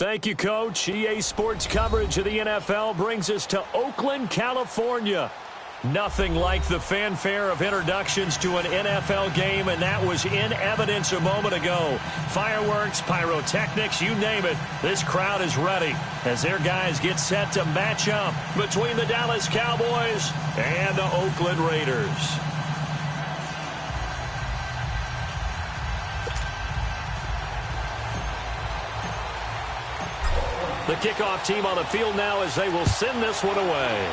Thank you, Coach. EA Sports coverage of the NFL brings us to Oakland, California. Nothing like the fanfare of introductions to an NFL game, and that was in evidence a moment ago. Fireworks, pyrotechnics, you name it. This crowd is ready as their guys get set to match up between the Dallas Cowboys and the Oakland Raiders. The kickoff team on the field now as they will send this one away.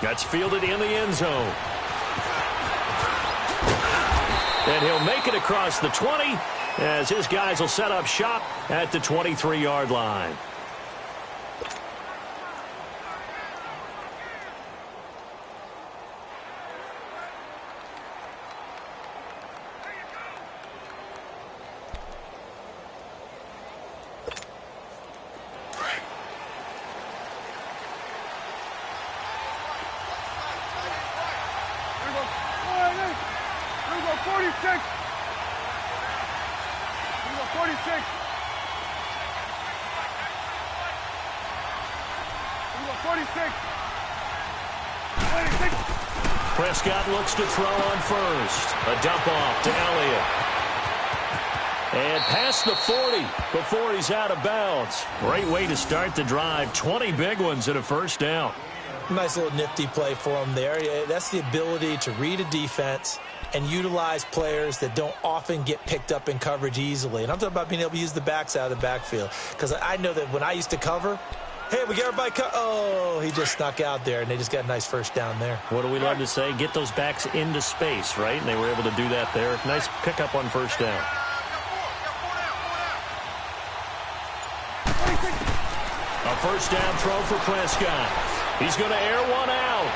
That's fielded in the end zone. And he'll make it across the 20 as his guys will set up shop at the 23-yard line. Prescott looks to throw on first. A dump off to Elliott. And past the 40 before he's out of bounds. Great way to start the drive. 20 big ones and a first down. Nice little nifty play for him there. That's the ability to read a defense and utilize players that don't often get picked up in coverage easily. And I'm talking about being able to use the backs out of the backfield. Because I know that when I used to cover, hey, we got everybody oh, he just snuck out there, and they just got a nice first down there. What do we love to say? Get those backs into space, right? And they were able to do that there. Nice pickup on first down. A first down throw for Prescott. He's going to air one out.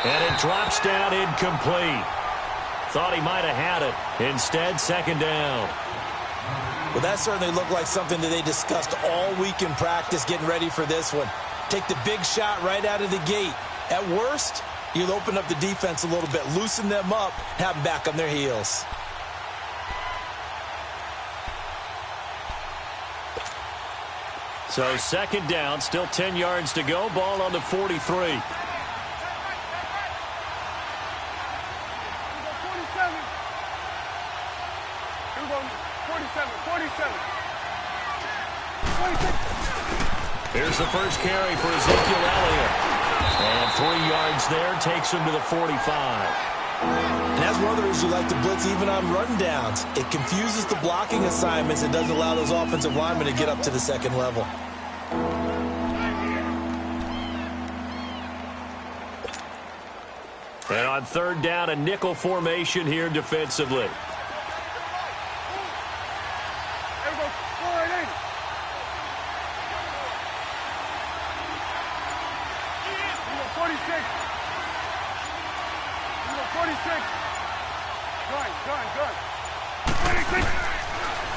And it drops down incomplete. Thought he might have had it. Instead, second down. Well, that certainly looked like something that they discussed all week in practice getting ready for this one. Take the big shot right out of the gate. At worst, you'll open up the defense a little bit, loosen them up, have them back on their heels. So second down, still 10 yards to go. Ball on the 43. Here's the first carry for Ezekiel Elliott. And 3 yards there, takes him to the 45. And that's one of the reasons you like to blitz even on rundowns. It confuses the blocking assignments and doesn't allow those offensive linemen to get up to the second level. And on third down, a nickel formation here defensively.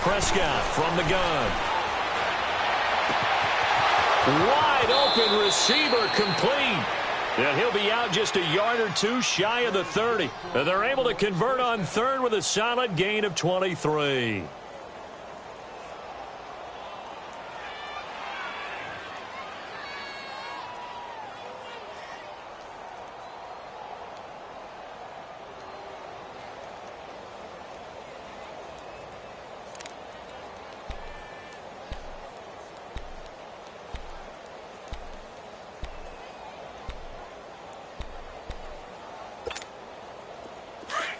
Prescott from the gun. Wide open receiver complete. And he'll be out just a yard or two shy of the 30. And they're able to convert on third with a solid gain of 23.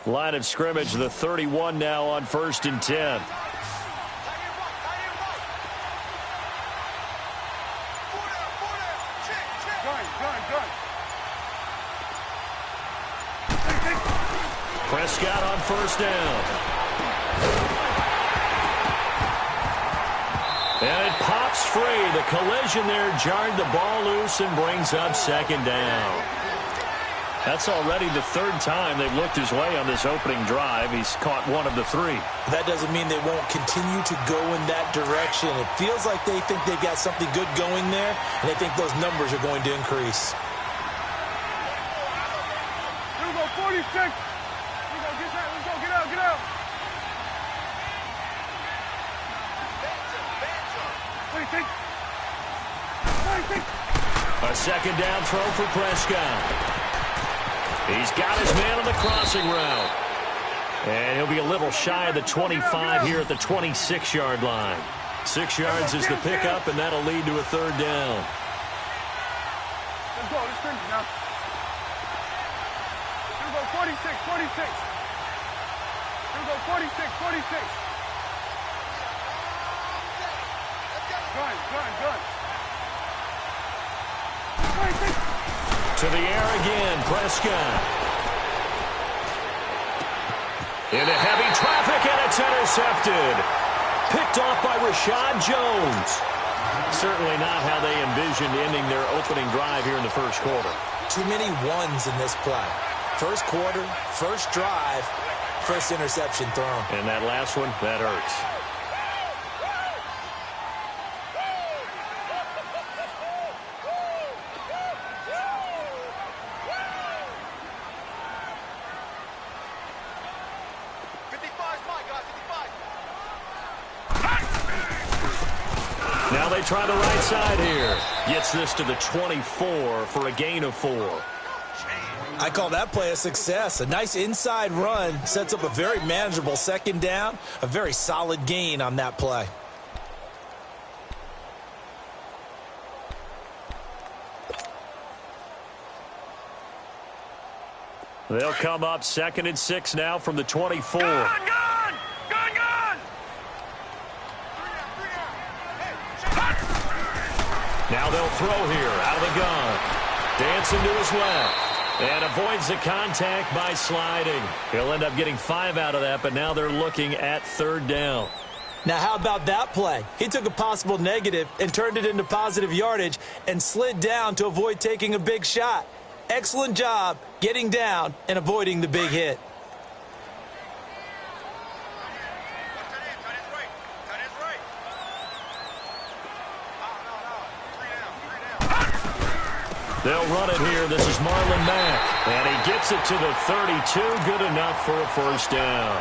Line of scrimmage, the 31 now on 1st and 10. Prescott on first down. And it pops free. The collision there jarred the ball loose and brings up second down. That's already the third time they've looked his way on this opening drive. He's caught one of the three. That doesn't mean they won't continue to go in that direction. It feels like they think they've got something good going there, and they think those numbers are going to increase. Here we go, 46. Here we go, get out, let's go, get out, get out. A second down throw for Prescott. He's got his man on the crossing route. And he'll be a little shy of the 25 here at the 26-yard line. 6 yards is the pickup, and that'll lead to a third down. Let's go. Let's finish now. Here we go. 46. Here we go. 46. Gun. To the air again, Prescott. Into heavy traffic, and it's intercepted. Picked off by Rashad Jones. Certainly not how they envisioned ending their opening drive here in the first quarter. Too many ones in this play. First quarter, first drive, first interception thrown. And that last one, that hurts. Now they try the right side here. Gets this to the 24 for a gain of 4. I call that play a success. A nice inside run sets up a very manageable second down. A very solid gain on that play. They'll come up 2nd and 6 now from the 24. Gun! Now they'll throw here out of the gun. Dancing to his left. And avoids the contact by sliding. He'll end up getting 5 out of that, but now they're looking at third down. Now, how about that play? He took a possible negative and turned it into positive yardage and slid down to avoid taking a big shot. Excellent job getting down and avoiding the big hit. They'll run it here. This is Marlon Mack. And he gets it to the 32. Good enough for a first down.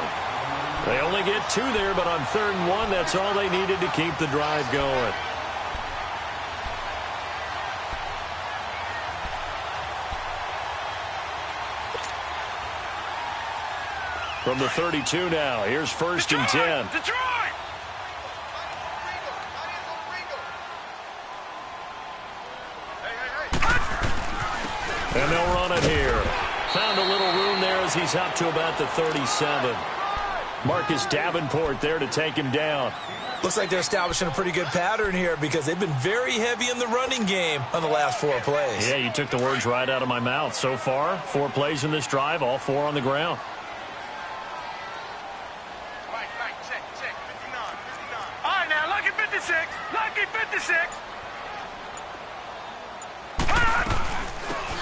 They only get 2 there, but on 3rd and 1, that's all they needed to keep the drive going. From the 32 now, here's 1st and 10. Detroit! And they'll run it here. Found a little room there as he's up to about the 37. Marcus Davenport there to take him down. Looks like they're establishing a pretty good pattern here because they've been very heavy in the running game on the last 4 plays. Yeah, you took the words right out of my mouth. So far, 4 plays in this drive, all 4 on the ground. Right, check, 59. All right, now, lucky 56.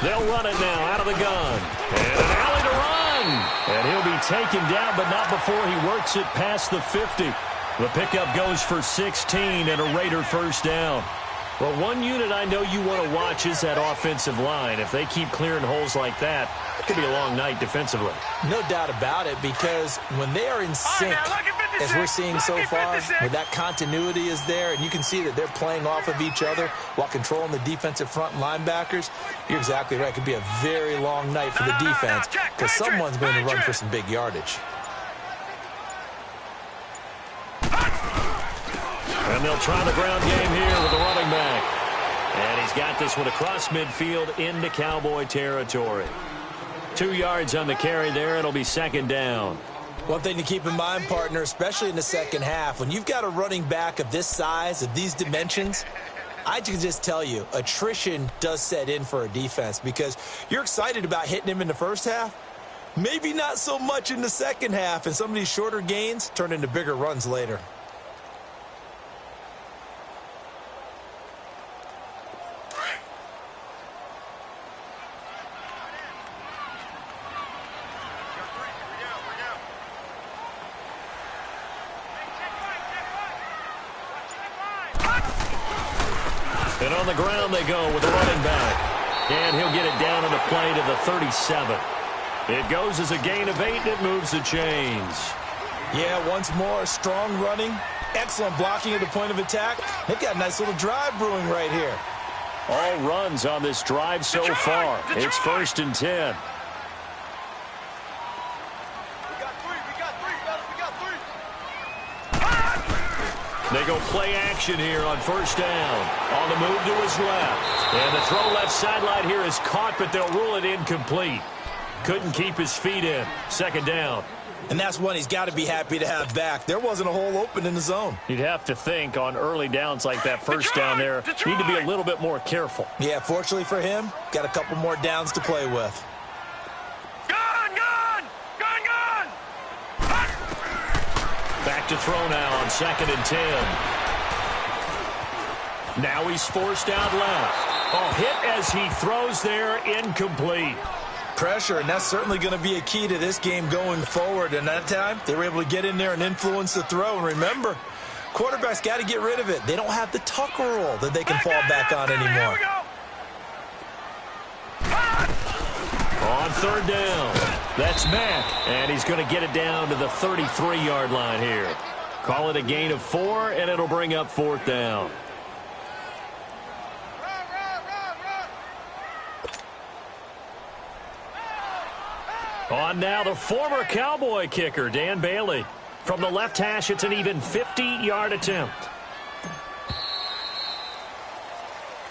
They'll run it now out of the gun. And an alley to run. And he'll be taken down, but not before he works it past the 50. The pickup goes for 16 and a Raider first down. Well, one unit I know you want to watch is that offensive line. If they keep clearing holes like that, it could be a long night defensively. No doubt about it, because when they are in sync, as we're seeing so far, where that continuity is there, and you can see that they're playing off of each other while controlling the defensive front linebackers, you're exactly right. It could be a very long night for the defense because someone's going to run for some big yardage. And they'll try the ground game here with the running back. And he's got this one across midfield into Cowboy territory. 2 yards on the carry there. It'll be 2nd down. One thing to keep in mind, partner, especially in the second half, when you've got a running back of this size, of these dimensions, I can just tell you, attrition does set in for a defense because you're excited about hitting him in the first half. Maybe not so much in the second half, and some of these shorter gains turn into bigger runs later. And on the ground they go with the running back. And he'll get it down on the play to the 37. It goes as a gain of 8, and it moves the chains. Yeah, once more, strong running Excellent blocking at the point of attack. They've got a nice little drive brewing right here. All runs on this drive so far. It's 1st and 10. They go play action here on 1st down. On the move to his left. And the throw left sideline here is caught, but they'll rule it incomplete. Couldn't keep his feet in. 2nd down. And that's one he's got to be happy to have back. There wasn't a hole open in the zone. You'd have to think on early downs like that 1st down there, need to be a little bit more careful. Yeah, fortunately for him, got a couple more downs to play with. Back to throw now on 2nd and 10. Now he's forced out left. Oh, hit as he throws there, incomplete. Pressure, and that's certainly going to be a key to this game going forward. And that time, they were able to get in there and influence the throw. And remember, quarterbacks got to get rid of it. They don't have the Tucker rule that they can fall back on anymore. On 3rd down, that's Mack, and he's going to get it down to the 33-yard line here. Call it a gain of 4, and it'll bring up 4th down. On now, the former Cowboy kicker, Dan Bailey. From the left hash, it's an even 50-yard attempt.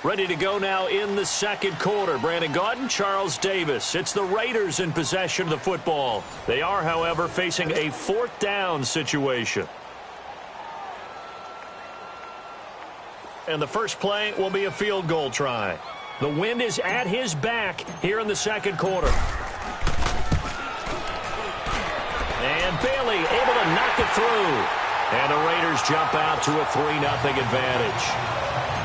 Ready to go now in the 2nd quarter. Brandon Gaudin, Charles Davis. It's the Raiders in possession of the football. They are, however, facing a 4th down situation. And the first play will be a field goal try. The wind is at his back here in the 2nd quarter. And Bailey able to knock it through. And the Raiders jump out to a 3-0 advantage.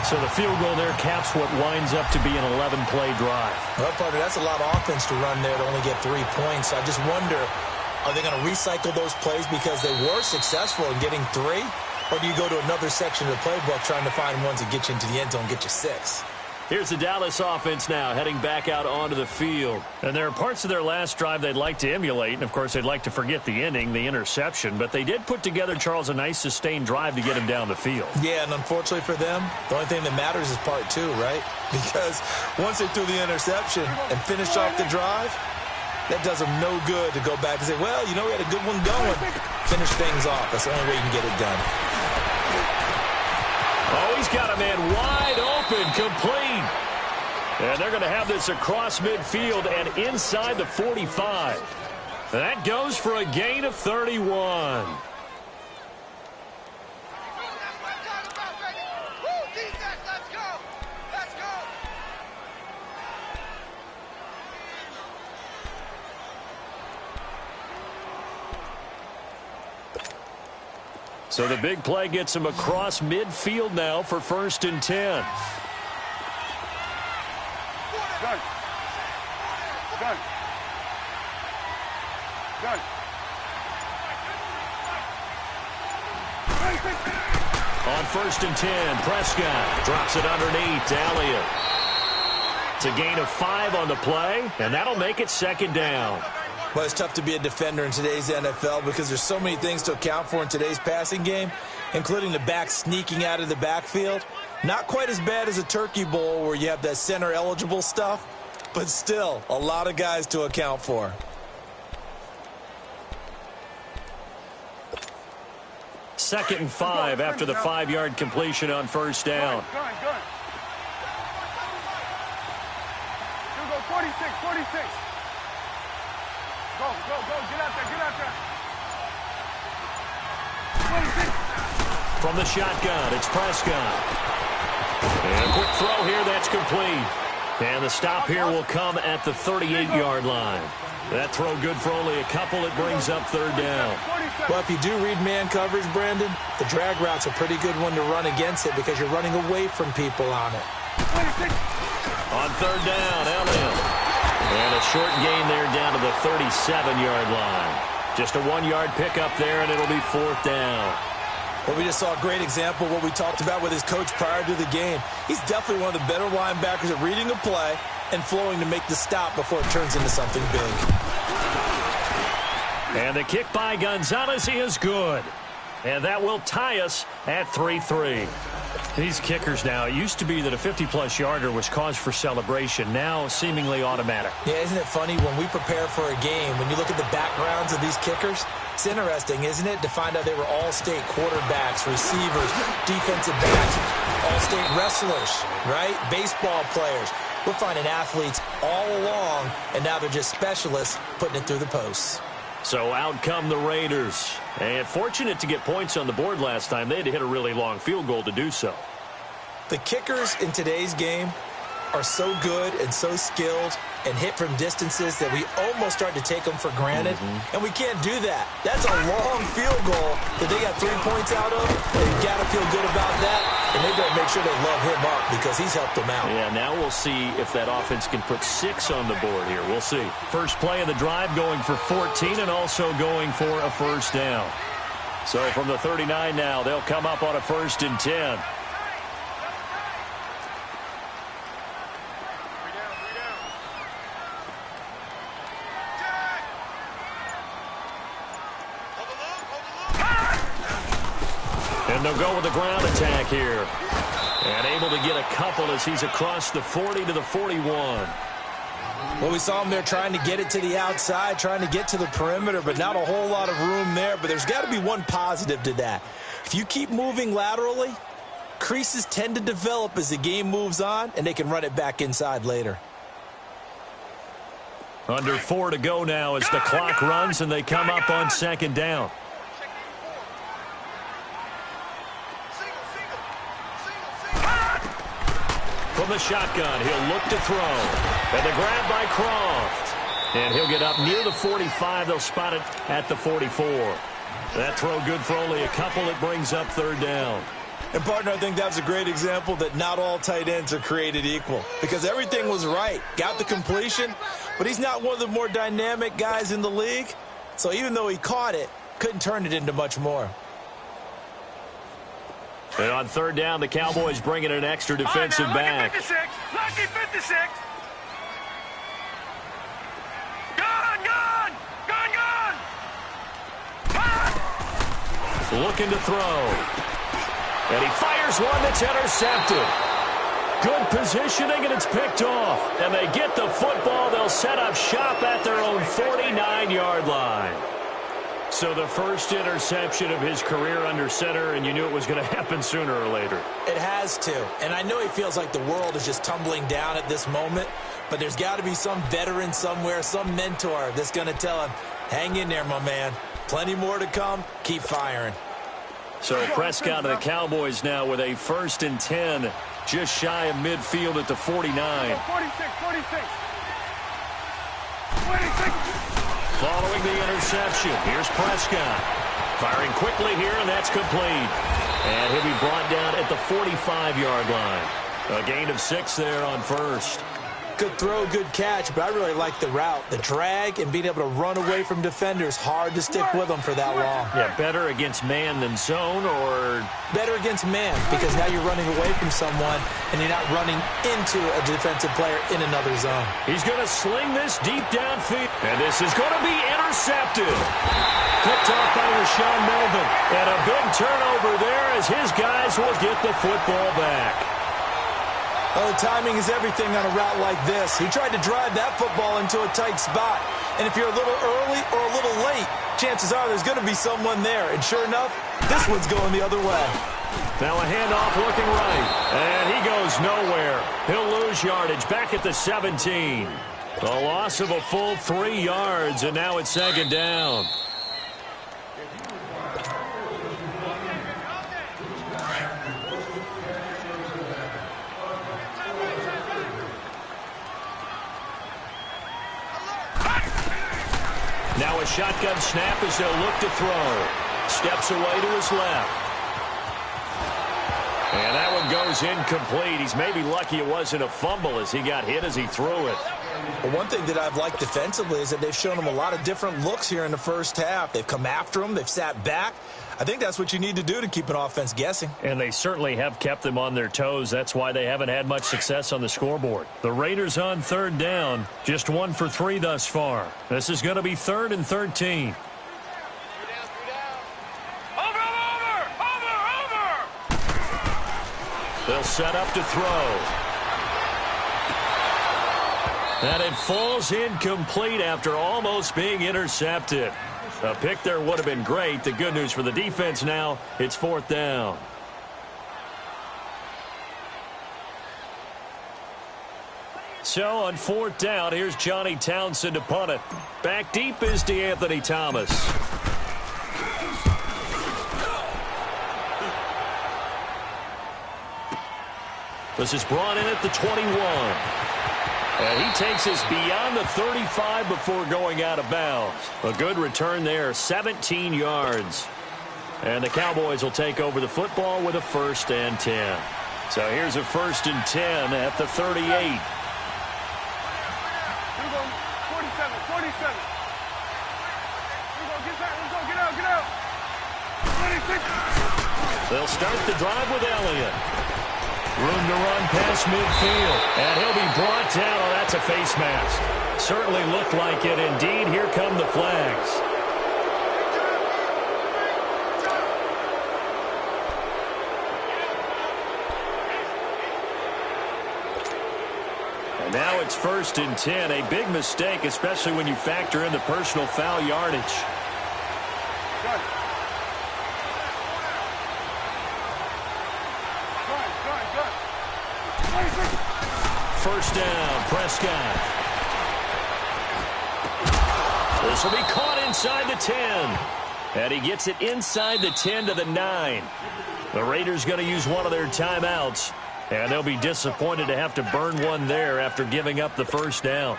So the field goal there caps what winds up to be an 11-play drive. Well, partner, that's a lot of offense to run there to only get 3 points. I just wonder, are they going to recycle those plays because they were successful in getting 3? Or do you go to another section of the playbook trying to find ones that get you into the end zone and get you 6? Here's the Dallas offense now heading back out onto the field. And there are parts of their last drive they'd like to emulate. And, of course, they'd like to forget the ending, the interception. But they did put together, Charles, a nice sustained drive to get him down the field. Yeah, and unfortunately for them, the only thing that matters is part 2, right? Because once they threw the interception and finished off the drive, that does them no good to go back and say, well, you know, we had a good one going. Finish things off. That's the only way you can get it done. Oh, he's got a man wide open, complete. And they're going to have this across midfield and inside the 45. That goes for a gain of 31. So the big play gets him across midfield now for 1st and 10. Gun. On 1st and 10, Prescott drops it underneath to Elliott. It's a gain of 5 on the play, and that'll make it 2nd down. Well, it's tough to be a defender in today's NFL because there's so many things to account for in today's passing game, including the back sneaking out of the backfield. Not quite as bad as a turkey bowl where you have that center-eligible stuff, but still a lot of guys to account for. Second and 5 after the 5-yard completion on 1st down. Gun. Here we go, 46. Go, get out there. 26. From the shotgun, it's Prescott. And a quick throw here, that's complete. And the stop here will come at the 38-yard line. That throw good for only a couple. It brings up 3rd down. Well, if you do read man coverage, Brandon, the drag route's a pretty good one to run against it because you're running away from people on it. 26. On 3rd down, Elliott. And a short gain there down to the 37-yard line. Just a 1-yard pickup there, and it'll be 4th down. Well, we just saw a great example of what we talked about with his coach prior to the game. He's definitely one of the better linebackers at reading a play and flowing to make the stop before it turns into something big. And the kick by Gonzalez is good. And that will tie us at 3-3. These kickers now, it used to be that a 50-plus yarder was cause for celebration. Now seemingly automatic. Yeah, isn't it funny when we prepare for a game, when you look at the backgrounds of these kickers, it's interesting, isn't it, to find out they were all-state quarterbacks, receivers, defensive backs, all-state wrestlers, right? Baseball players. We're finding athletes all along, and now they're just specialists putting it through the posts. So out come the Raiders. And fortunate to get points on the board last time. They had to hit a really long field goal to do so. The kickers in today's game are so good and so skilled and hit from distances that we almost start to take them for granted. And we can't do that. That's a long field goal that they got 3 points out of. They've got to feel good about that. And they better make sure they love him up because he's helped them out. Yeah, now we'll see if that offense can put 6 on the board here. We'll see. First play of the drive going for 14 and also going for a first down. So from the 39 now, they'll come up on a 1st and 10. And they'll go with the ground attack here. And able to get a couple as he's across the 40 to the 41. Well, we saw him there trying to get it to the outside, trying to get to the perimeter, but not a whole lot of room there. But there's got to be one positive to that. If you keep moving laterally, creases tend to develop as the game moves on, and they can run it back inside later. Under 4 to go now as the clock runs and they come up on 2nd down. From the shotgun, he'll look to throw. And the grab by Croft. And he'll get up near the 45. They'll spot it at the 44. That throw good for only a couple. It brings up 3rd down. And, partner, I think that was a great example that not all tight ends are created equal. Because everything was right. Got the completion, but he's not one of the more dynamic guys in the league. So even though he caught it, couldn't turn it into much more. And on 3rd down, the Cowboys bring in an extra defensive back. Lucky 56. Gone. Looking to throw. And he fires one that's intercepted. Good positioning, and it's picked off. And they get the football. They'll set up shop at their own 49-yard line. So the first interception of his career under center, and you knew it was going to happen sooner or later. It has to. And I know he feels like the world is just tumbling down at this moment, but there's got to be some veteran somewhere, some mentor that's going to tell him, hang in there, my man. Plenty more to come. Keep firing. So Prescott of the Cowboys now with a 1st and 10, just shy of midfield at the 49. 46. Following the interception, here's Prescott. Firing quickly here, and that's complete. And he'll be brought down at the 45-yard line. A gain of 6 there on 1st. Good throw, good catch, but I really like the route. The drag and being able to run away from defenders, hard to stick with them for that long. Yeah, better against man than zone, or? Better against man, because now you're running away from someone and you're not running into a defensive player in another zone. He's going to sling this deep downfield, and this is going to be intercepted. Picked off by Rashawn Melvin, and a big turnover there as his guys will get the football back. Oh, timing is everything on a route like this. He tried to drive that football into a tight spot. And if you're a little early or a little late, chances are there's going to be someone there. And sure enough, this one's going the other way. Now a handoff looking right. And he goes nowhere. He'll lose yardage back at the 17. A loss of a full 3 yards, and now it's 2nd down. Now a shotgun snap as they'll look to throw. Steps away to his left. And that one goes incomplete. He's maybe lucky it wasn't a fumble as he got hit as he threw it. Well, one thing that I've liked defensively is that they've shown him a lot of different looks here in the first half. They've come after him. They've sat back. I think that's what you need to do to keep an offense guessing. And they certainly have kept them on their toes. That's why they haven't had much success on the scoreboard. The Raiders on 3rd down, just 1 for 3 thus far. This is going to be 3rd and 13. Over! They'll set up to throw. And it falls incomplete after almost being intercepted. A pick there would have been great. The good news for the defense now, it's 4th down. So on 4th down, here's Johnny Townsend to punt it. Back deep is DeAnthony Thomas. This is brought in at the 21. And he takes us beyond the 35 before going out of bounds. A good return there, 17 yards. And the Cowboys will take over the football with a 1st and 10. So here's a 1st and 10 at the 38. 47, 47. Let's go, get out. 26. They'll start the drive with Elliott. Room to run past midfield. And he'll be brought down. Oh, that's a face mask. Certainly looked like it. Indeed, here come the flags. And now it's 1st and 10. A big mistake, especially when you factor in the personal foul yardage. First down, Prescott. This will be caught inside the 10. And he gets it inside the 10 to the 9. The Raiders going to use one of their timeouts. And they'll be disappointed to have to burn one there after giving up the first down.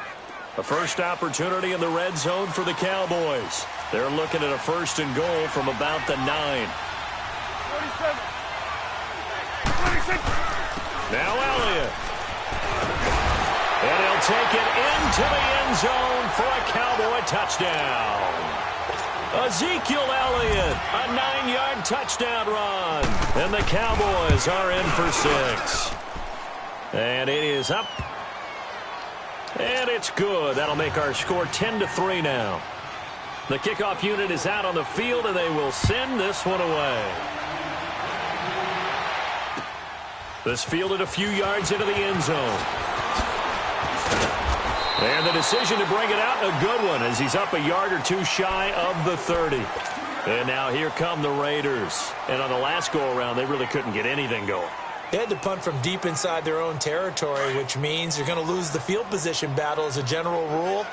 A first opportunity in the red zone for the Cowboys. They're looking at a 1st and goal from about the 9. 47. 26. Now Elliott. And he'll take it into the end zone for a Cowboy touchdown. Ezekiel Elliott, a 9-yard touchdown run. And the Cowboys are in for 6. And it is up. And it's good. That'll make our score 10-3 now. The kickoff unit is out on the field, and they will send this one away. This fielded a few yards into the end zone. And the decision to bring it out, a good one, as he's up a yard or two shy of the 30. And now here come the Raiders. And on the last go-around, they really couldn't get anything going. They had to punt from deep inside their own territory, which means you're going to lose the field position battle as a general rule.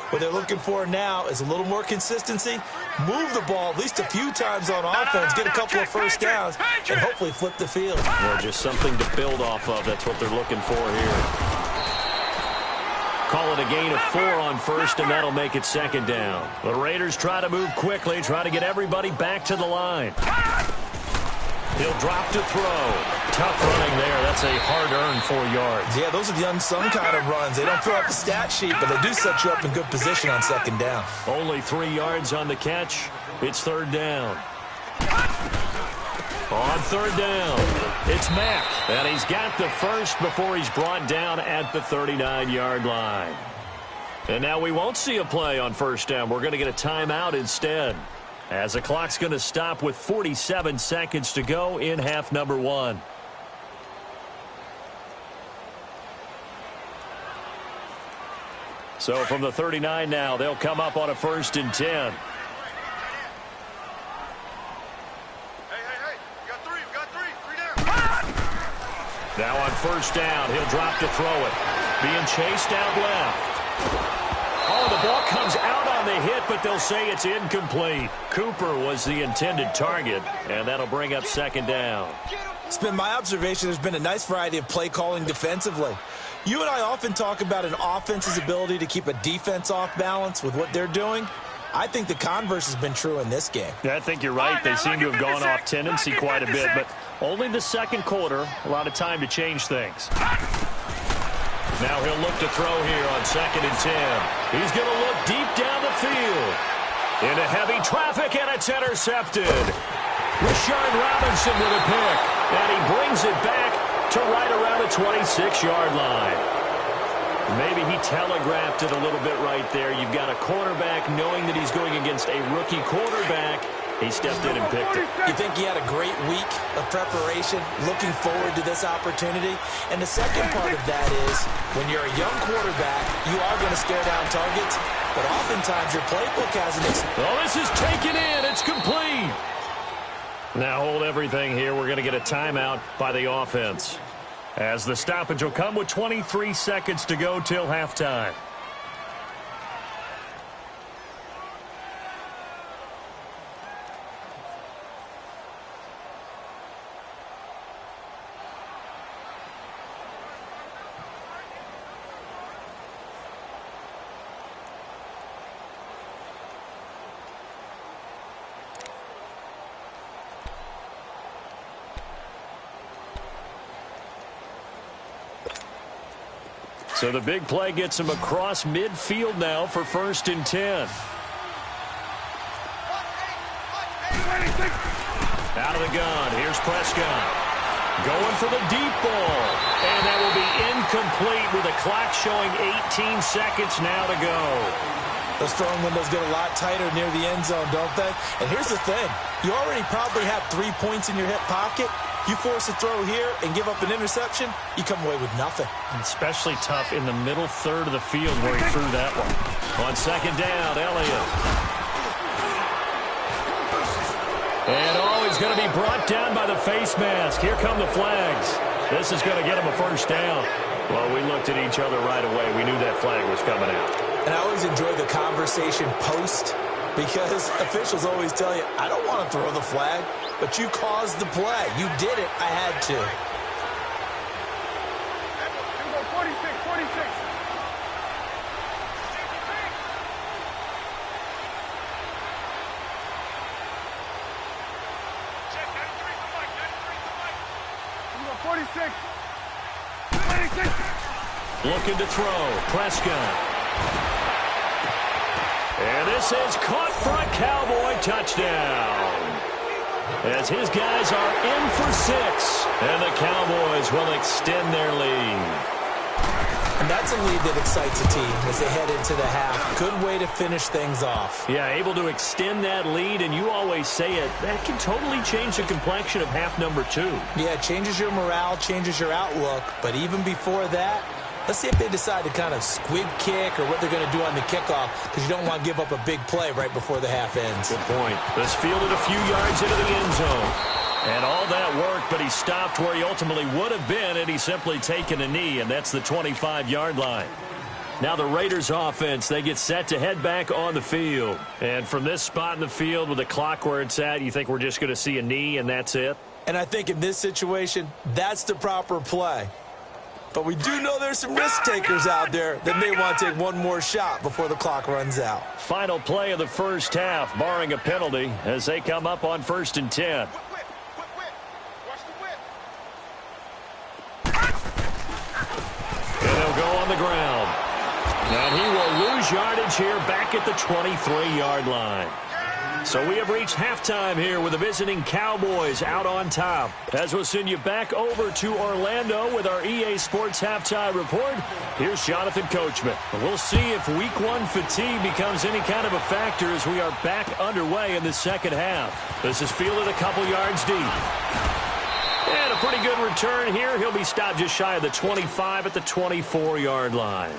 What they're looking for now is a little more consistency, move the ball at least a few times on offense, get a couple of first downs, and hopefully flip the field. Yeah, just something to build off of. That's what they're looking for here. Call it a gain of 4 on 1st, and that'll make it 2nd down. The Raiders try to move quickly, try to get everybody back to the line. He'll drop to throw. Tough running there. That's a hard-earned 4 yards. Yeah, those are the unsung kind of runs. They don't fill out the stat sheet, but they do set you up in good position on 2nd down. Only 3 yards on the catch. It's 3rd down. On 3rd down, it's Mack. And he's got the first before he's brought down at the 39-yard line. And now we won't see a play on 1st down. We're going to get a timeout instead, as the clock's going to stop with 47 seconds to go in half number 1. So from the 39 now, they'll come up on a 1st and 10. Now on 1st down, he'll drop to throw it. Being chased out left. Oh, the ball comes out on the hit, but they'll say it's incomplete. Cooper was the intended target, and that'll bring up 2nd down. It's been my observation there's been a nice variety of play calling defensively. You and I often talk about an offense's ability to keep a defense off balance with what they're doing. I think the converse has been true in this game. Yeah, I think you're right. They seem to have gone off tendency quite a bit, but only the 2nd quarter. A lot of time to change things. Now he'll look to throw here on 2nd and 10. He's going to look deep down the field. Into heavy traffic, and it's intercepted. Rashard Robinson with a pick, and he brings it back to right around the 26-yard line. Maybe he telegraphed it a little bit right there. You've got a quarterback knowing that he's going against a rookie quarterback, He stepped in and picked it. You think he had a great week of preparation, looking forward to this opportunity? And the second part of that is, when you're a young quarterback, you are going to stare down targets, but oftentimes your playbook has an... Oh, this is taken in. It's complete. Now hold everything here. We're going to get a timeout by the offense, as the stoppage will come with 23 seconds to go till halftime. So the big play gets him across midfield now for 1st and 10. Out of the gun. Here's Prescott. Going for the deep ball. And that will be incomplete with a clock showing 18 seconds now to go. Those throwing windows get a lot tighter near the end zone, don't they? And here's the thing. You already probably have 3 points in your hip pocket. You force a throw here and give up an interception, you come away with nothing. Especially tough in the middle third of the field where he threw that one. On 2nd down, Elliott. And he's going to be brought down by the face mask. Here come the flags. This is going to get him a 1st down. Well, we looked at each other right away. We knew that flag was coming out. And I always enjoy the conversation post, because officials always tell you, I don't want to throw the flag, but you caused the play. You did it. I had to. 46. Check, 93 46. Looking to throw. Prescott. And this is caught for a Cowboy touchdown, as his guys are in for 6, and the Cowboys will extend their lead. And that's a lead that excites a team as they head into the half. Good way to finish things off. Yeah, able to extend that lead, and you always say it, that can totally change the complexion of half number 2. Yeah, it changes your morale, changes your outlook, but even before that, let's see if they decide to kind of squib kick or what they're going to do on the kickoff, because you don't want to give up a big play right before the half ends. Good point. This fielded a few yards into the end zone. And all that worked, but he stopped where he ultimately would have been, and he's simply taken a knee, and that's the 25-yard line. Now the Raiders offense, they get set to head back on the field. And from this spot in the field with the clock where it's at, you think we're just going to see a knee and that's it? And I think in this situation, that's the proper play. But we do know there's some risk takers out there that may want to take one more shot before the clock runs out. Final play of the first half, barring a penalty, as they come up on 1st and 10. And they'll go on the ground. And he will lose yardage here back at the 23-yard line. So we have reached halftime here with the visiting Cowboys out on top. As we'll send you back over to Orlando with our EA Sports Halftime Report, here's Jonathan Coachman. We'll see if Week 1 fatigue becomes any kind of a factor as we are back underway in the second half. This is fielded a couple yards deep. And a pretty good return here. He'll be stopped just shy of the 25 at the 24-yard line.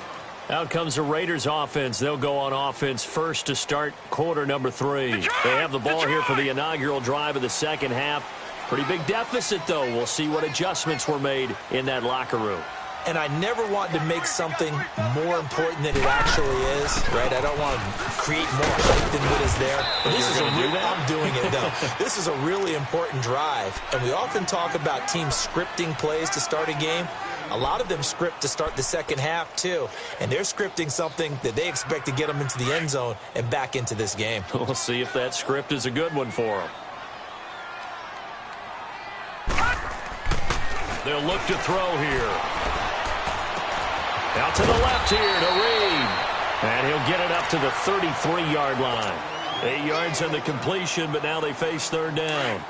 Out comes the Raiders offense. They'll go on offense first to start quarter number 3. They have the ball here for the inaugural drive of the second half. Pretty big deficit, though. We'll see what adjustments were made in that locker room. And I never want to make something more important than it actually is, right? I don't want to create more hype than what is there. But this is I'm doing it, though. This is a really important drive. And we often talk about teams scripting plays to start a game. A lot of them script to start the second half, too. And they're scripting something that they expect to get them into the end zone and back into this game. We'll see if that script is a good one for them. They'll look to throw here. Out to the left here to Reed. And he'll get it up to the 33-yard line. 8 yards on the completion, but now they face 3rd down.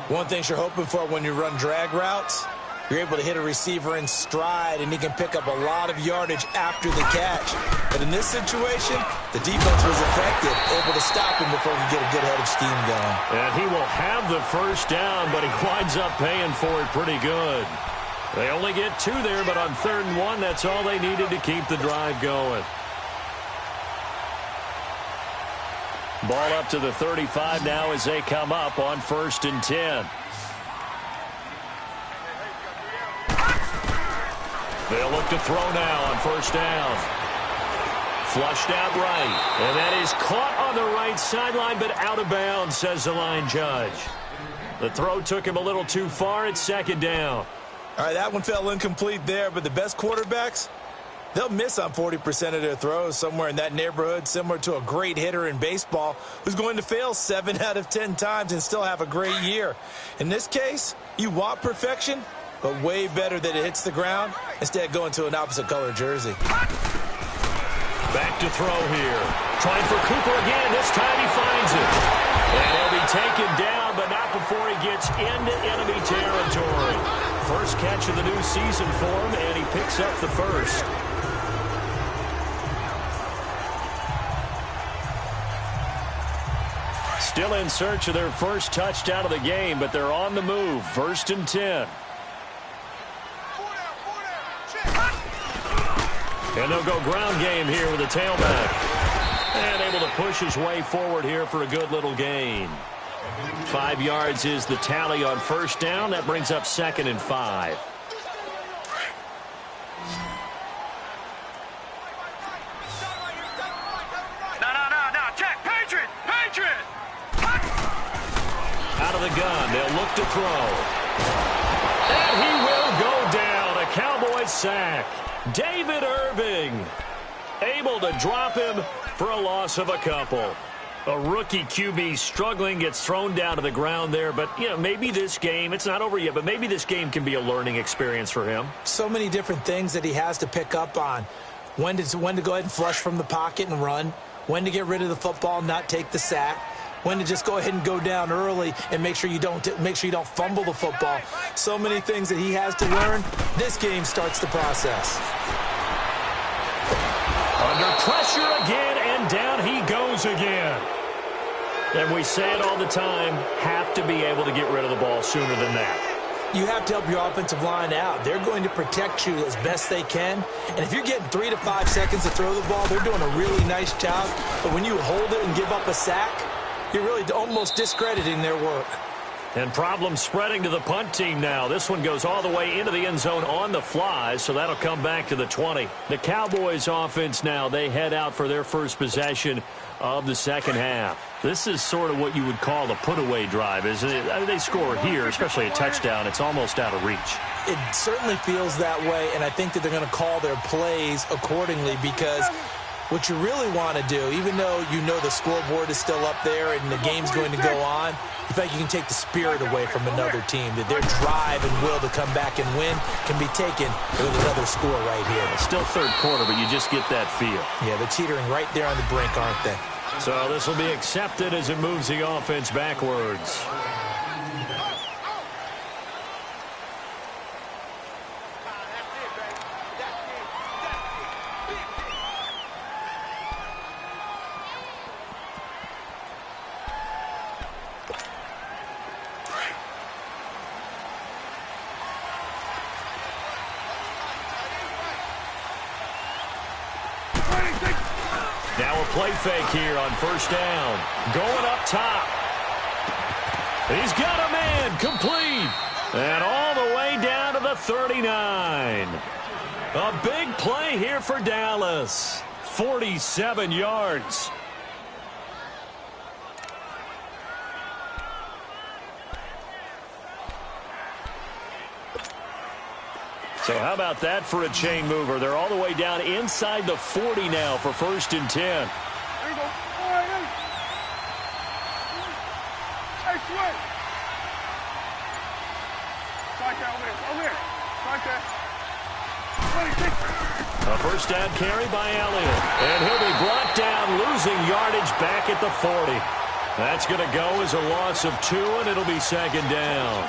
One thing you're hoping for when you run drag routes, You're able to hit a receiver in stride, and he can pick up a lot of yardage after the catch. But in this situation, the defense was effective, able to stop him before he could get a good head of steam going. And he will have the first down, but he winds up paying for it pretty good. They only get 2 there, but on 3rd and 1, that's all they needed to keep the drive going. Ball up to the 35 now as they come up on 1st and 10. They'll look to throw now on 1st down. Flushed out right. And that is caught on the right sideline, but out of bounds, says the line judge. The throw took him a little too far. It's 2nd down. All right, that one fell incomplete there, but the best quarterbacks, they'll miss on 40% of their throws, somewhere in that neighborhood, similar to a great hitter in baseball who's going to fail 7 out of 10 times and still have a great year. In this case, you want perfection, but way better that it hits the ground instead of going to an opposite color jersey. Back to throw here. Trying for Cooper again. This time he finds it. And he'll be taken down, but not before he gets into enemy territory. First catch of the new season for him, and he picks up the first. Still in search of their first touchdown of the game, but they're on the move. 1st and 10. And they'll go ground game here with a tailback. And able to push his way forward here for a good little gain. 5 yards is the tally on 1st down. That brings up 2nd and 5. No. Check. Patriot. Out of the gun. They'll look to throw. And he will go down. A Cowboys sack. David Irving able to drop him for a loss of a couple. A rookie QB struggling, gets thrown down to the ground there. But, you know, maybe this game, it's not over yet, but maybe this game can be a learning experience for him. So many different things that he has to pick up on. When to go ahead and flush from the pocket and run. When to get rid of the football, not take the sack. When to just go ahead and go down early and make sure you don't fumble the football. So many things that he has to learn. This game starts the process. Under pressure again, and down he goes again. And we say it all the time, have to be able to get rid of the ball sooner than that. You have to help your offensive line out. They're going to protect you as best they can. And if you're getting 3 to 5 seconds to throw the ball, they're doing a really nice job. But when you hold it and give up a sack, you're really almost discrediting their work. And problems spreading to the punt team now. This one goes all the way into the end zone on the fly, so that'll come back to the 20. The Cowboys offense now, they head out for their first possession of the second half. This is sort of what you would call the put-away drive, isn't it? I mean, they score here, especially a touchdown. It's almost out of reach. It certainly feels that way, and I think that they're going to call their plays accordingly because what you really want to do, even though you know the scoreboard is still up there and the game's going to go on, in fact, you can take the spirit away from another team, that their drive and will to come back and win can be taken with another score right here. It's still third quarter, but you just get that feel. Yeah, they're teetering right there on the brink, aren't they? So this will be accepted as it moves the offense backwards. Now a play fake here on first down. Going up top. He's got a man complete. And all the way down to the 39. A big play here for Dallas. 47 yards. So how about that for a chain mover? They're all the way down inside the 40 now for 1st and 10. There you go. All right, hey, switch. Strike out over here. Strike that. 26. A first down carry by Elliott. And he'll be brought down, losing yardage back at the 40. That's going to go as a loss of 2, and it'll be 2nd down.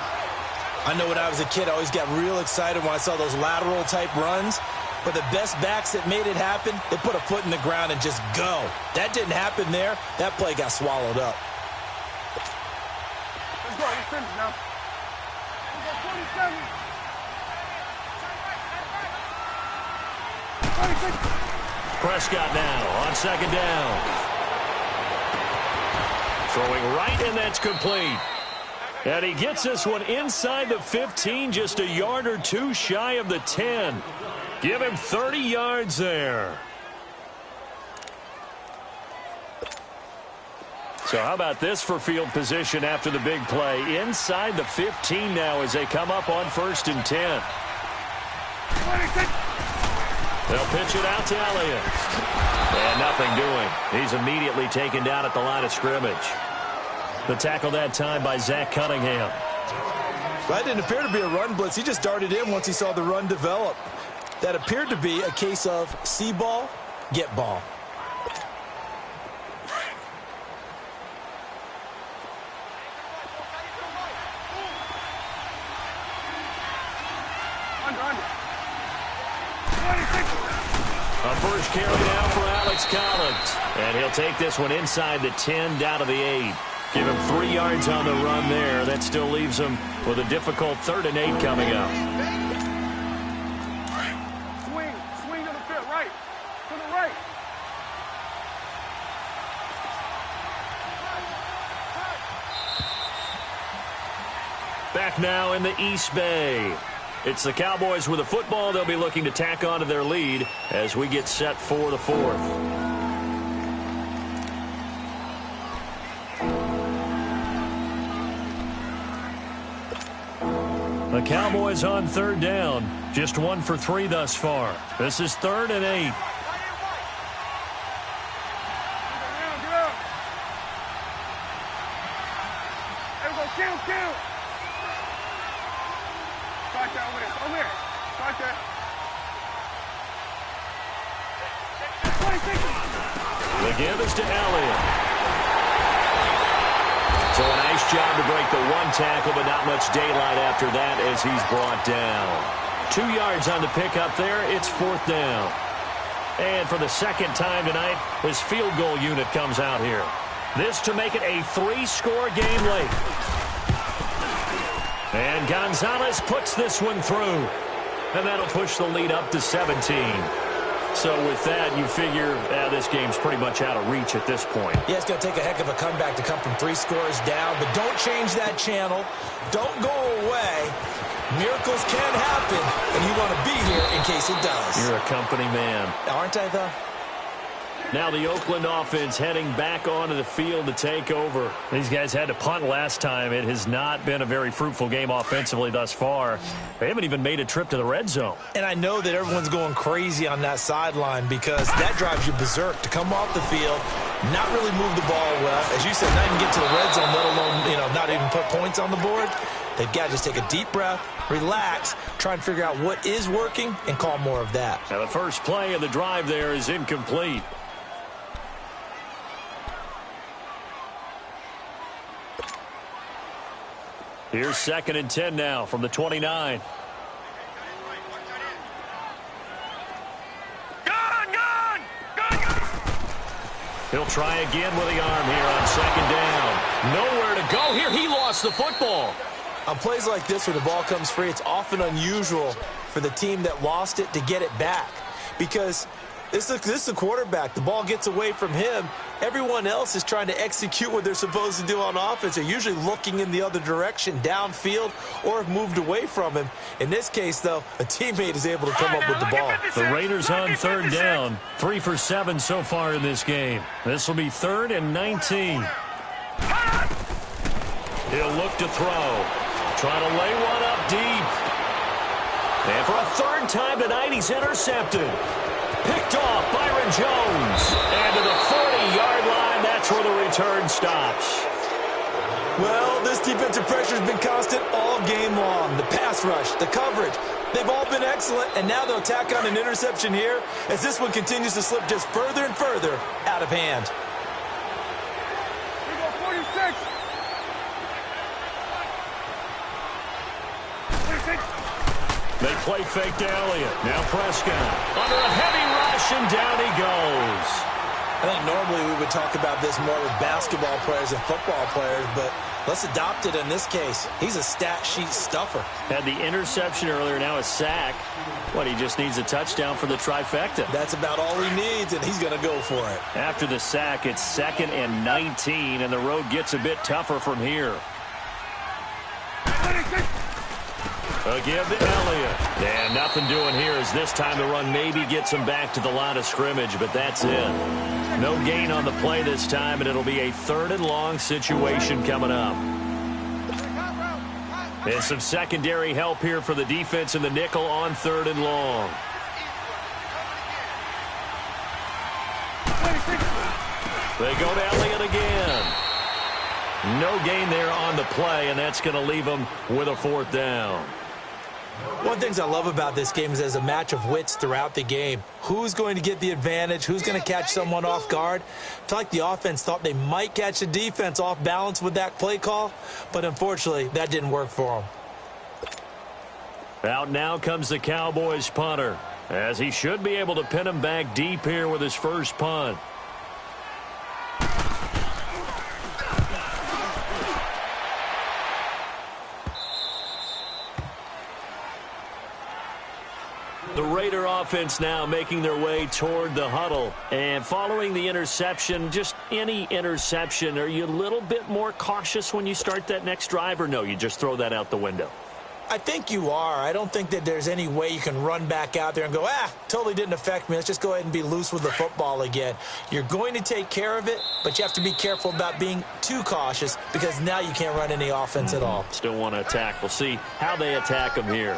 I know when I was a kid, I always got real excited when I saw those lateral-type runs. But the best backs that made it happen, they put a foot in the ground and just go. That didn't happen there. That play got swallowed up. Let's go. Let's finish now. Let's go 47. 26. Prescott now on second down. Throwing right, and that's complete. And he gets this one inside the 15, just a yard or two shy of the 10. Give him 30 yards there. So how about this for field position after the big play? Inside the 15 now as they come up on 1st and 10. 26. They'll pitch it out to Elliott. And nothing doing. He's immediately taken down at the line of scrimmage. The tackle that time by Zach Cunningham. That didn't appear to be a run blitz. He just darted in once he saw the run develop. That appeared to be a case of see ball, get ball. A first carry now for Alex Collins. And he'll take this one inside the 10 down to the 8. Give him 3 yards on the run there. That still leaves him with a difficult 3rd and 8 coming up. Swing to the field, right. To the right. Back now in the East Bay. It's the Cowboys with the football. They'll be looking to tack on to their lead as we get set for the 4th. The Cowboys on 3rd down. Just 1 for 3 thus far. This is 3rd and 8. Get up. There we go. Kill. Start there over there. Over there. Start there. 26. The give is to Elliott. So a nice job to break the 1 tackle, but not much daylight after that as he's brought down. 2 yards on the pickup there. It's 4th down. And for the 2nd time tonight, his field goal unit comes out here. This to make it a 3-score game late. And Gonzalez puts this one through. And that'll push the lead up to 17. So with that, you figure this game's pretty much out of reach at this point. Yeah, it's going to take a heck of a comeback to come from 3 scores down, but don't change that channel. Don't go away. Miracles can happen, and you want to be here in case it does. You're a company man. Aren't I, though? Now the Oakland offense heading back onto the field to take over. These guys had to punt last time. It has not been a very fruitful game offensively thus far. They haven't even made a trip to the red zone. And I know that everyone's going crazy on that sideline because that drives you berserk to come off the field, not really move the ball well. As you said, not even get to the red zone, let alone, not even put points on the board. They've got to just take a deep breath, relax, try and figure out what is working, and call more of that. Now the first play of the drive there is incomplete. Here's 2nd and 10 now from the 29. Gun! He'll try again with the arm here on 2nd down. Nowhere to go here. He lost the football. On plays like this where the ball comes free, it's often unusual for the team that lost it to get it back because this is a quarterback. The ball gets away from him. Everyone else is trying to execute what they're supposed to do on offense. They're usually looking in the other direction, downfield, or have moved away from him. In this case, though, a teammate is able to come up with the ball. The Raiders on 3rd down. 3 for 7 so far in this game. This will be 3rd and 19. He'll look to throw. Trying to lay one up deep. And for a 3rd time tonight, he's intercepted. Picked off Byron Jones. And to the 40-yard line, that's where the return stops. Well, this defensive pressure has been constant all game long. The pass rush, the coverage, they've all been excellent, and now they'll tack on an interception here as this one continues to slip just further and further out of hand. We go 46. They play fake to Elliott. Now Prescott under a heavy rush, and down he goes. I think normally we would talk about this more with basketball players and football players, but let's adopt it in this case. He's a stat sheet stuffer. Had the interception earlier, now a sack. What, he just needs a touchdown for the trifecta. That's about all he needs, and he's going to go for it. After the sack, it's 2nd and 19, and the road gets a bit tougher from here. Again to Elliott. And nothing doing here as this time the run maybe gets him back to the line of scrimmage, but that's it. No gain on the play this time, and it'll be a 3rd and long situation coming up. And some secondary help here for the defense in the nickel on 3rd and long. They go to Elliott again. No gain there on the play, and that's going to leave them with a 4th down. One of the things I love about this game is there's a match of wits throughout the game. Who's going to get the advantage? Who's going to catch someone off guard? I feel like the offense thought they might catch the defense off balance with that play call, but unfortunately, that didn't work for them. Out now comes the Cowboys punter, as he should be able to pin him back deep here with his first punt. The Raider offense now making their way toward the huddle. And following the interception, just any interception, are you a little bit more cautious when you start that next drive, or no, you just throw that out the window? I think you are. I don't think that there's any way you can run back out there and go, totally didn't affect me. Let's just go ahead and be loose with the football again. You're going to take care of it, but you have to be careful about being too cautious because now you can't run any offense at all. Still want to attack. We'll see how they attack them here.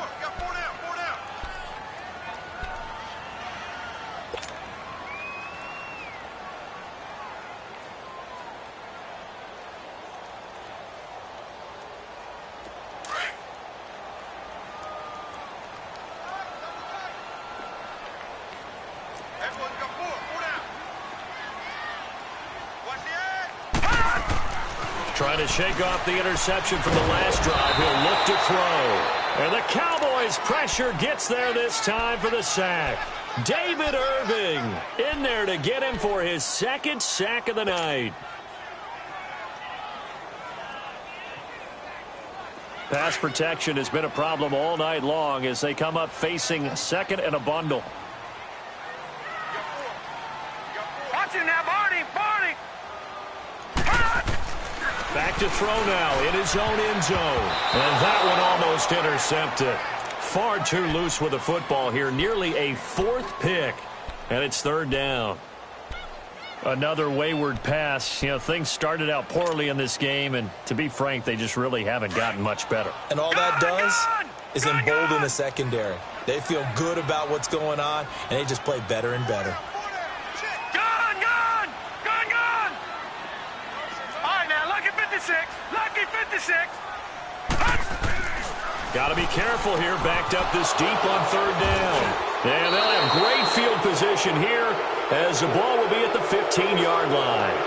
Trying to shake off the interception from the last drive. He'll look to throw. And the Cowboys' pressure gets there this time for the sack. David Irving in there to get him for his 2nd sack of the night. Pass protection has been a problem all night long as they come up facing 2nd and a bundle. Watch it now, Barney! Back to throw now in his own end zone. And that one almost intercepted. Far too loose with the football here. Nearly a 4th pick. And it's 3rd down. Another wayward pass. You know, things started out poorly in this game, and to be frank, they just really haven't gotten much better. And all that does is embolden the secondary. They feel good about what's going on, and they just play better and better. Lucky 56. Got to be careful here. Backed up this deep on 3rd down. And they'll have great field position here as the ball will be at the 15-yard line.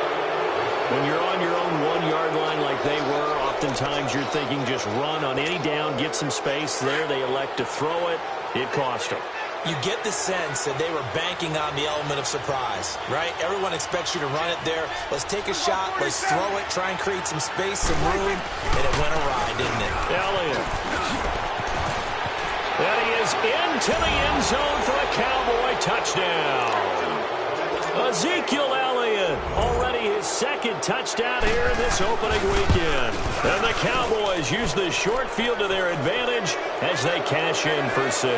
When you're on your own 1-yard line like they were, oftentimes you're thinking just run on any down, get some space. There they elect to throw it. It cost them. You get the sense that they were banking on the element of surprise, right? Everyone expects you to run it there. Let's take a shot. Let's throw it. Try and create some space, some room. And it went awry, didn't it? Elliott. And he is into the end zone for a Cowboy touchdown. Ezekiel Elliott, already his 2nd touchdown here in this opening weekend. And the Cowboys use the short field to their advantage as they cash in for 6.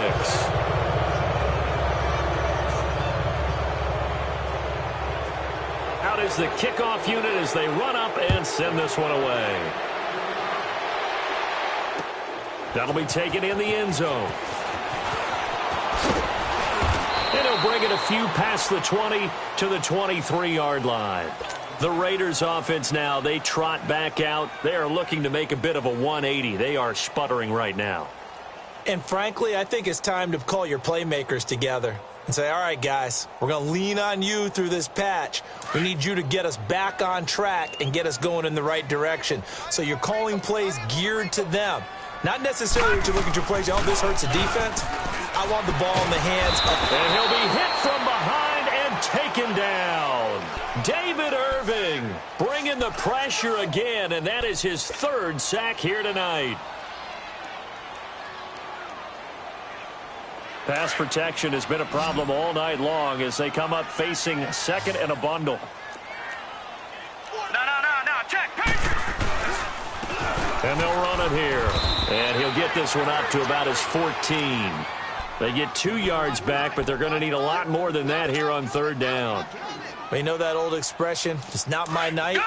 Out is the kickoff unit as they run up and send this one away. That'll be taken in the end zone. And he'll bring it a few past the 20 to the 23-yard line. The Raiders offense now, they trot back out. They are looking to make a bit of a 180. They are sputtering right now. And frankly, I think it's time to call your playmakers together and say, all right, guys, we're going to lean on you through this patch. We need you to get us back on track and get us going in the right direction. So you're calling plays geared to them. Not necessarily that you look at your plays, oh, this hurts the defense. I want the ball in the hands of... And he'll be hit from behind and taken down. David Irving bringing the pressure again, and that is his third sack here tonight. Pass protection has been a problem all night long as they come up facing second and a bundle. No, check. And they'll run it here. And he'll get this one up to about his 14. They get 2 yards back, but they're going to need a lot more than that here on third down. You know that old expression, it's not my night?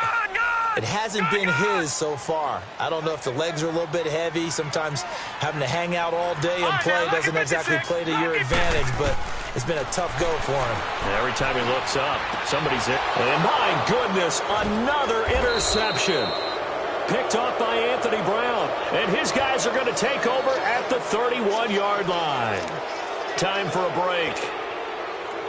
It hasn't been his so far. I don't know if the legs are a little bit heavy. Sometimes having to hang out all day and play doesn't exactly play to your advantage, but it's been a tough go for him. And every time he looks up, somebody's in. And my goodness, another interception. Picked off by Anthony Brown. And his guys are going to take over at the 31-yard line. Time for a break.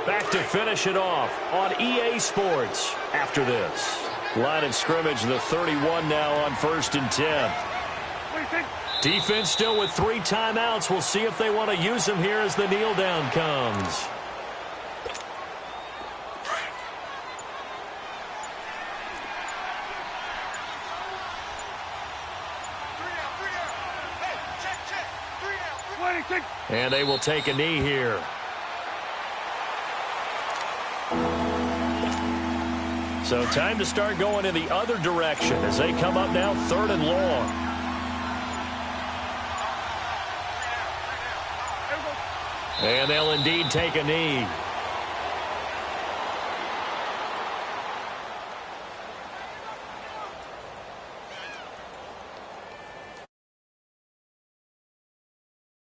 Back to finish it off on EA Sports after this. Line of scrimmage, the 31 now on 1st and 10. Defense still with 3 timeouts. We'll see if they want to use them here as the kneel down comes. And they will take a knee here. So time to start going in the other direction as they come up now 3rd and long. And they'll indeed take a knee.